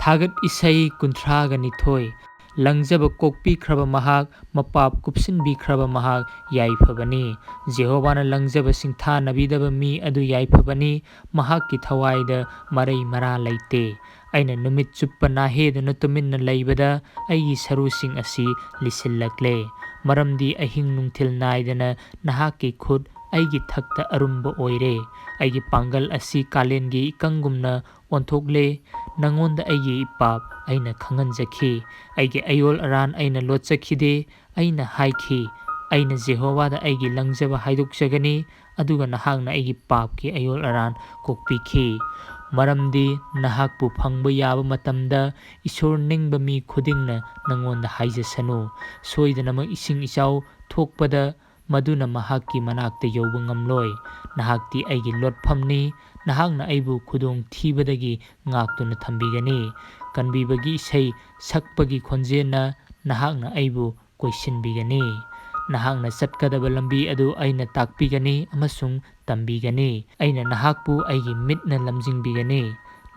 ꯊꯥꯒꯠ ꯏꯁꯩ 32 ꯂꯪꯖꯕ ꯀꯣꯛꯄꯤꯈ꯭ꯔꯕ ꯃꯍꯥꯛ, ꯃꯄꯥꯞ ꯀꯨꯞꯁꯤꯟꯕꯤꯈ꯭ꯔꯕ ꯃꯍꯥꯛ ꯌꯥꯏꯐꯕꯅꯤ꯫ ꯖꯦꯍꯣꯚꯥꯅ ꯂꯪꯖꯕ ꯁꯤꯡꯊꯥꯅꯕꯤꯗꯕ ꯃꯤ ꯑꯗꯨ ꯌꯥꯏꯐꯕꯅꯤ, ꯃꯍꯥꯛꯀꯤ ꯊꯋꯥꯏꯗ ꯃꯔꯩ ꯃꯔꯥ ꯂꯩꯇꯦ꯫ ꯑꯩꯅ ꯅꯨꯃꯤꯠ ꯆꯨꯞꯄ ꯅꯥꯍꯦꯗꯨꯅ ꯇꯨꯃꯤꯟꯅ ꯂꯩꯕꯗ ꯑꯩꯒꯤ ꯁꯔꯨꯁꯤꯡ ꯑꯁꯤ ꯂꯤꯁꯤꯜꯂꯛꯂꯦ, ꯃꯔꯝꯗꯤ ꯑꯍꯤꯡ ꯅꯨꯡꯊꯤꯜ ꯅꯥꯏꯗꯅ ꯅꯍꯥꯛꯀꯤ ꯈꯨꯠ ꯑꯩꯒꯤ ꯊꯛꯇ ꯑꯔꯨꯝꯕ ꯑꯣꯏꯔꯦ꯫ ꯑꯩꯒꯤ ꯄꯥꯡꯒꯜ ꯑꯁꯤ ꯀꯥꯂꯦꯟꯒꯤ ꯏꯀꯪꯒꯨꯝꯅ ꯑꯣꯟꯊꯣꯛꯂꯦ꯫ ꯅꯉꯣꯟꯗ ꯑꯩꯒꯤ ꯏꯄꯥꯞ ꯑꯩꯅ ꯈꯪꯍꯟꯖꯈꯤ, ꯑꯩꯒꯤ ꯑꯌꯣꯜ ꯑꯔꯥꯟ ꯑꯩꯅ ꯂꯣꯠꯆꯈꯤꯗꯦ꯫ ꯑꯩꯅ ꯍꯥꯏꯈꯤ, ꯑꯩꯅ ꯖꯦꯍꯣꯚꯥꯗ ꯑꯩꯒꯤ ꯂꯪꯖꯕ ꯍꯥꯏꯗꯣꯛꯆꯒꯅꯤ, ꯑꯗꯨꯒ ꯅꯍꯥꯛꯅ ꯑꯩꯒꯤ ꯄꯥꯞꯀꯤ ꯑꯌꯣꯜ ꯑꯔꯥꯟ ꯀꯣꯛꯄꯤꯈꯤ꯫ ꯃꯔꯝꯗꯤ ꯅꯍꯥꯛꯄꯨ ꯐꯪꯕ ꯌꯥꯕ ꯃꯇꯝꯗ ꯏꯁꯣꯔ ꯅꯤꯡꯕ ꯃꯤ ꯈꯨꯗꯤꯡꯅ ꯅꯉꯣꯟꯗ ꯍꯥꯏꯖꯁꯅꯨ꯫ ꯁꯣꯏꯗꯅꯃꯛ ꯏꯁꯤꯡ ꯏꯆꯥꯎ ꯊꯣꯛꯄꯗ ꯃꯗꯨꯅ ꯃꯍꯥꯛꯀꯤ ꯃꯅꯥꯛꯇ ꯌꯧꯕ ꯉꯝꯂꯣꯏ꯫ ꯅꯍꯥꯛꯇꯤ ꯑꯩꯒꯤ ꯂꯣꯠꯐꯝꯅꯤ, ꯅꯍꯥꯛꯅ ꯑꯩꯕꯨ ꯈꯨꯗꯣꯡꯊꯤꯕꯗꯒꯤ ꯉꯥꯛꯇꯨꯅ ꯊꯝꯕꯤꯒꯅꯤ꯫ ꯀꯟꯕꯤꯕꯒꯤ ꯏꯁꯩ ꯁꯛꯄꯒꯤ ꯈꯣꯟꯖꯦꯜꯅ ꯅꯍꯥꯛꯅ ꯑꯩꯕꯨ ꯀꯣꯏꯁꯤꯟꯕꯤꯒꯅꯤ꯫ ꯅꯍꯥꯛꯅ ꯆꯠꯀꯗꯕ ꯂꯝꯕꯤ ꯑꯗꯨ ꯑꯩꯅ ꯇꯥꯛꯄꯤꯒꯅꯤ ꯑꯃꯁꯨꯡ ꯇꯝꯕꯤꯒꯅꯤ꯫ ꯑꯩꯅ ꯅꯍꯥꯛꯄꯨ ꯑꯩꯒꯤ ꯃꯤꯠꯅ ꯂꯝꯖꯤꯡꯕꯤꯒꯅꯤ꯫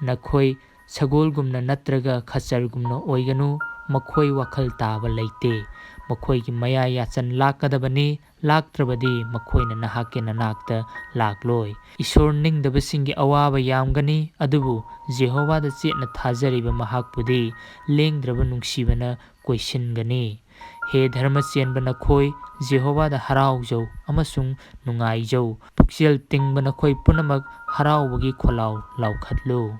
ꯅꯈꯣꯏ ꯁꯒꯣꯜꯒꯨꯝꯅ ꯅꯠꯇ꯭ꯔꯒ ꯈꯆꯔꯒꯨꯝꯅ ꯑꯣꯏꯒꯅꯨ, ꯃꯈꯣꯏ ꯋꯥꯈꯜ ꯇꯥꯕ ꯂꯩꯇꯦ꯫ ꯃꯈꯣꯏꯒꯤ ꯃꯌꯥ ꯌꯥꯆꯟ ꯂꯥꯛꯀꯗꯕꯅꯤ, ꯂꯥꯛꯇ꯭ꯔꯕꯗꯤ ꯃꯈꯣꯏꯅ ꯅꯍꯥꯛꯀꯤ ꯅꯅꯥꯛꯇ ꯂꯥꯛꯂꯣꯏ꯫ ꯏꯁꯣꯔ ꯅꯤꯡꯗꯕꯁꯤꯡꯒꯤ ꯑꯋꯥꯕ ꯌꯥꯝꯒꯅꯤ, ꯑꯗꯨꯕꯨ ꯖꯦꯍꯣꯚꯥꯗ ꯆꯦꯠꯅ ꯊꯥꯖꯔꯤꯕ ꯃꯍꯥꯛꯄꯨꯗꯤ ꯂꯦꯡꯗ꯭ꯔꯕ ꯅꯨꯡꯁꯤꯕꯅ ꯀꯣꯏꯁꯤꯟꯒꯅꯤ꯫ ꯍꯦ ꯙꯔꯃ ꯆꯦꯟꯕ ꯅꯈꯣꯏ, ꯖꯦꯍꯣꯚꯥꯗ ꯍꯔꯥꯎꯖꯧ ꯑꯃꯁꯨꯡ ꯅꯨꯡꯉꯥꯏꯖꯧ꯫ ꯄꯨꯛꯆꯦꯜ ꯇꯤꯡꯕ ꯅꯈꯣꯏ ꯄꯨꯝꯅꯃꯛ, ꯍꯔꯥꯎꯕꯒꯤ ꯈꯣꯜꯂꯥꯎ ꯂꯥꯎꯈꯠꯂꯨ꯫